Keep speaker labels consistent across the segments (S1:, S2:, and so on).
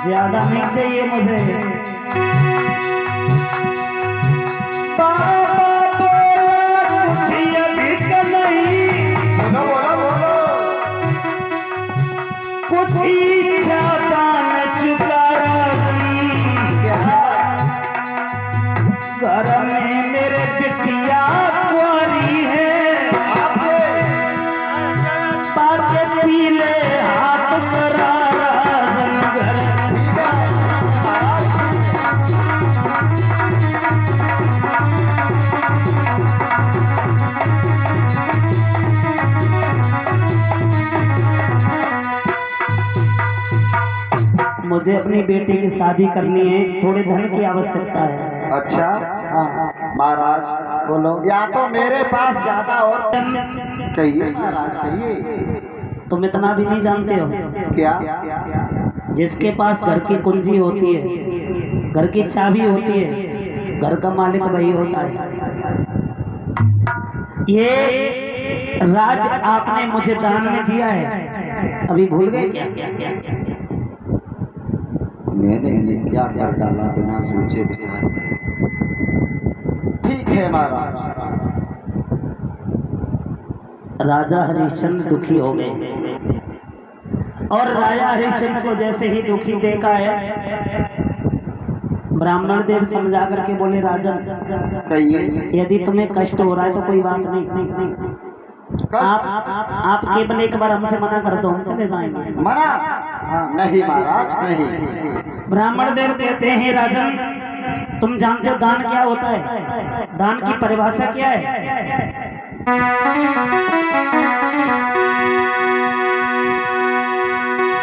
S1: ज्यादा नहीं चाहिए मुझे। बाबा बोला कुछ अधिक नहीं,
S2: बोलो बोलो बोलो।
S1: कुछ इच्छा दान चुका राजी। घर में मेरे बिटिया कुंवारी है, पाके पीले हाथ करा राजन घर। मुझे अपनी बेटी की शादी करनी है, थोड़े धन की आवश्यकता है।
S2: अच्छा
S1: हाँ
S2: महाराज
S1: बोलो।
S2: या तो मेरे पास ज्यादा और कहिए महाराज कहिए।
S1: तुम इतना भी नहीं जानते हो
S2: क्या?
S1: जिसके पास घर की कुंजी होती है, घर की चाबी होती है, घर का मालिक वही होता है। ये राज आपने मुझे दान में दिया है, अभी भूल गए क्या?
S2: मैंने ये क्या कर डाला बिना सोचे विचारे। ठीक है महाराज।
S1: राजा हरिश्चंद्र दुखी हो गए और राजा हरिश्चंद्र को जैसे ही दुखी देखा है, ब्राह्मण देव समझा करके बोले राजन
S2: कहिए।
S1: यदि तुम्हें कष्ट हो रहा है तो कोई बात नहीं, आप केवल एक बार हमसे मना कर दो, हम चले जाएंगे।
S2: मना? नहीं महाराज नहीं।
S1: ब्राह्मण देव कहते हैं राजन तुम जानते हो दान क्या होता है? दान की परिभाषा क्या है?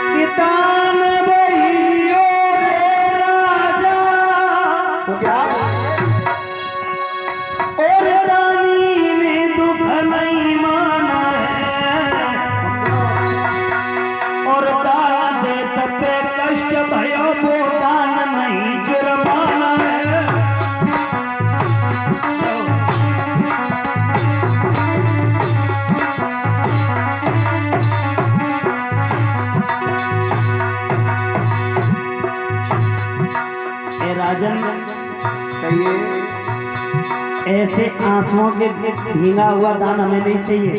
S1: कि दान वही रे राजा
S2: क्या?
S1: और दानी ने दुख नहीं माना है, और दान दे तपे कष्ट भयो वो दान नहीं जुर्माना है। ए राजन
S2: कहिए।
S1: ऐसे आंसुओं के भींगा हुआ दान हमें नहीं चाहिए।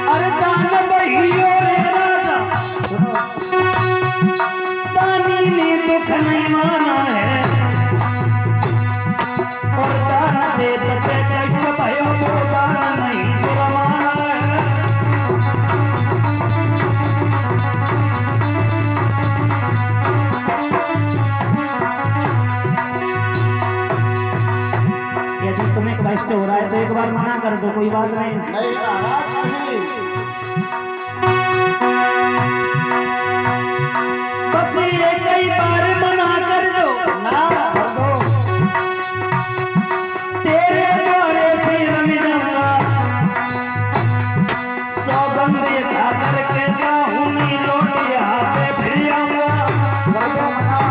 S1: अरे दान वही रे राजा, दानी ने दुख नहीं माना है, और दान दे तपे कष्ट भयो वो दान नहीं जुर्माना है। यदि तुम्हें कष्ट हो रहा है तो एक बार मना कर दो, कोई बात नहीं।
S2: नहीं महाराज नहीं।
S1: बस ये कई बार मना कर दो,
S2: ना कर दो।
S1: तेरे द्वारे से रम जाऊंगा, सौगंध ये खा करके जाऊं नहीं लौट यहाँ पे फिर आऊंगा।
S2: कर दो मना।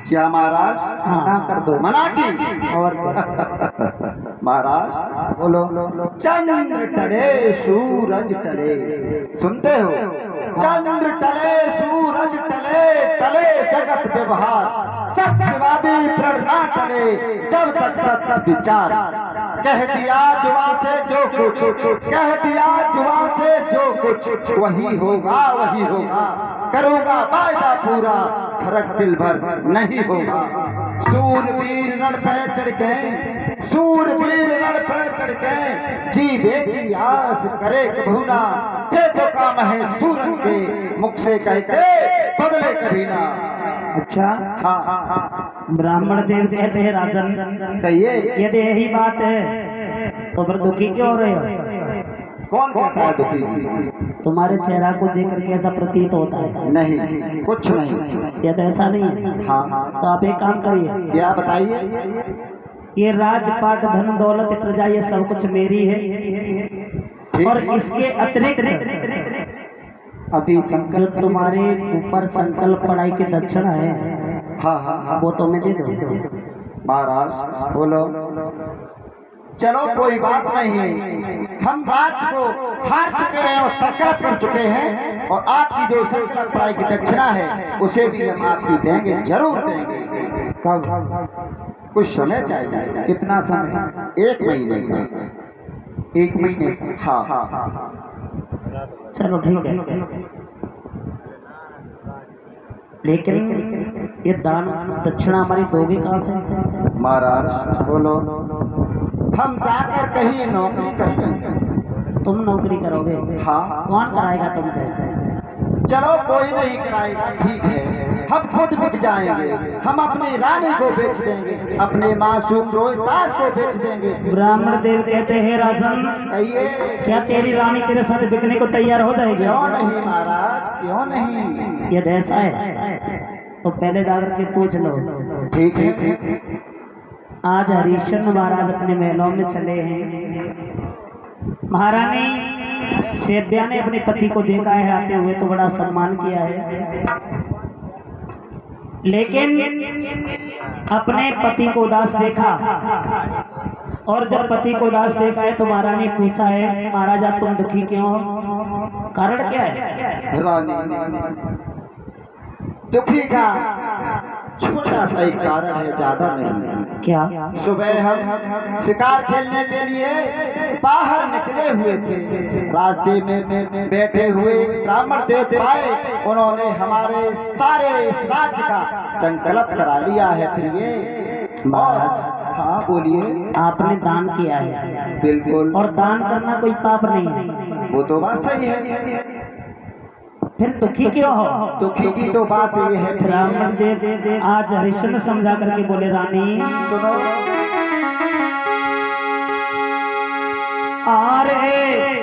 S2: क्या महाराज?
S1: हाँ कर दो।
S2: मना की?
S1: और
S2: महाराज
S1: बोलो।
S2: चंद्र टले सूरज टले, सुनते हो? चंद्र टले सूरज टले, टले जगत व्यवहार, सत्यवादी प्रण ना टले जब तक सत्य विचार। कह दिया जुआ से जो कुछ, कह दिया जुआ से जो कुछ, वही होगा वही होगा, करूंगा वायदा पूरा, फर्क दिल भर नहीं होगा। सूरवीर रण पे चढ़ के, सूरवीर रण पे चढ़ के, जीवे की आस करे कभू ना, जे तो काम है सूरन के, मुख से कह के बदले कभी ना।
S1: अच्छा
S2: हाँ
S1: ब्राह्मण देव कहते हैं राजन
S2: कहिए।
S1: यदि यही बात है तो फिर दुखी क्यों हो रहे हो?
S2: कौन कहता है दुखी?
S1: तुम्हारे चेहरा को देख करके ऐसा प्रतीत होता है।
S2: नहीं कुछ नहीं।
S1: यदि ऐसा नहीं है
S2: हाँ
S1: तो आप एक काम करिए,
S2: क्या बताइए?
S1: ये राजपाट धन दौलत प्रजा ये सब कुछ मेरी है, और इसके अतिरिक्त
S2: अभी
S1: जो तुम्हारे ऊपर संकल्प पढ़ाई की दक्षिणा है
S2: हाँ हाँ हाँ
S1: वो तो मैं दे दो।
S2: महाराज बोलो। चलो कोई बात नहीं, हम रात को हार चुके हैं और संकल्प कर चुके हैं, और आपकी जो संकल्प पढ़ाई की दक्षिणा है उसे भी हम आपकी देंगे, जरूर देंगे। कब? कुछ समय चाहिए। कितना समय? 1 महीने का। 1 महीने? हाँ हाँ हाँ।
S1: चलो ठीक है, लेकिन ये दान दक्षिणा हमारी दोगे कहाँ से?
S2: महाराज बोलो। हम जाकर कहीं नौकरी करेंगे।
S1: तुम नौकरी करोगे?
S2: हाँ।
S1: कौन कराएगा तुमसे?
S2: चलो कोई नहीं कराएगा, ठीक है, हम खुद बिक जाएंगे, हम अपनी रानी को बेच देंगे, अपने मासूम रोहिदास को बेच देंगे।
S1: ब्राह्मण देव कहते हैं राजन,
S2: कहिए।
S1: क्या तेरी रानी तेरे साथ बिकने को तैयार हो जाएगी?
S2: क्यों नहीं महाराज, क्यों नहीं।
S1: ये ऐसा है तो पहले जाकर के पूछ लो।
S2: ठीक है।
S1: आज हरिश्चंद्र महाराज अपने महलों में चले हैं। महारानी सेव्या ने अपने पति को देखा है आते हुए तो बड़ा सम्मान किया है, लेकिन अपने पति को उदास देखा, और जब पति को उदास देखा है तो महारानी ने पूछा है, महाराजा तुम दुखी क्यों हो? कारण क्या है?
S2: रानी दुखी का छोटा सा एक कारण है, ज्यादा नहीं।
S1: क्या?
S2: सुबह हम शिकार खेलने के लिए बाहर निकले हुए थे, रास्ते में बैठे हुए ब्राह्मण देव पाए, उन्होंने हमारे सारे इस राज्य का संकल्प करा लिया है प्रिय।
S1: महाराज
S2: हाँ बोलिए।
S1: आपने दान किया है,
S2: बिल्कुल,
S1: और दान करना कोई पाप नहीं है।
S2: वो तो बात सही है,
S1: फिर दुखी क्यों हो?
S2: दुखी की तो बात ये है
S1: ब्राह्मण देव आज हरिश्चंद्र समझा करके बोले, रानी
S2: सुनो।
S1: अरे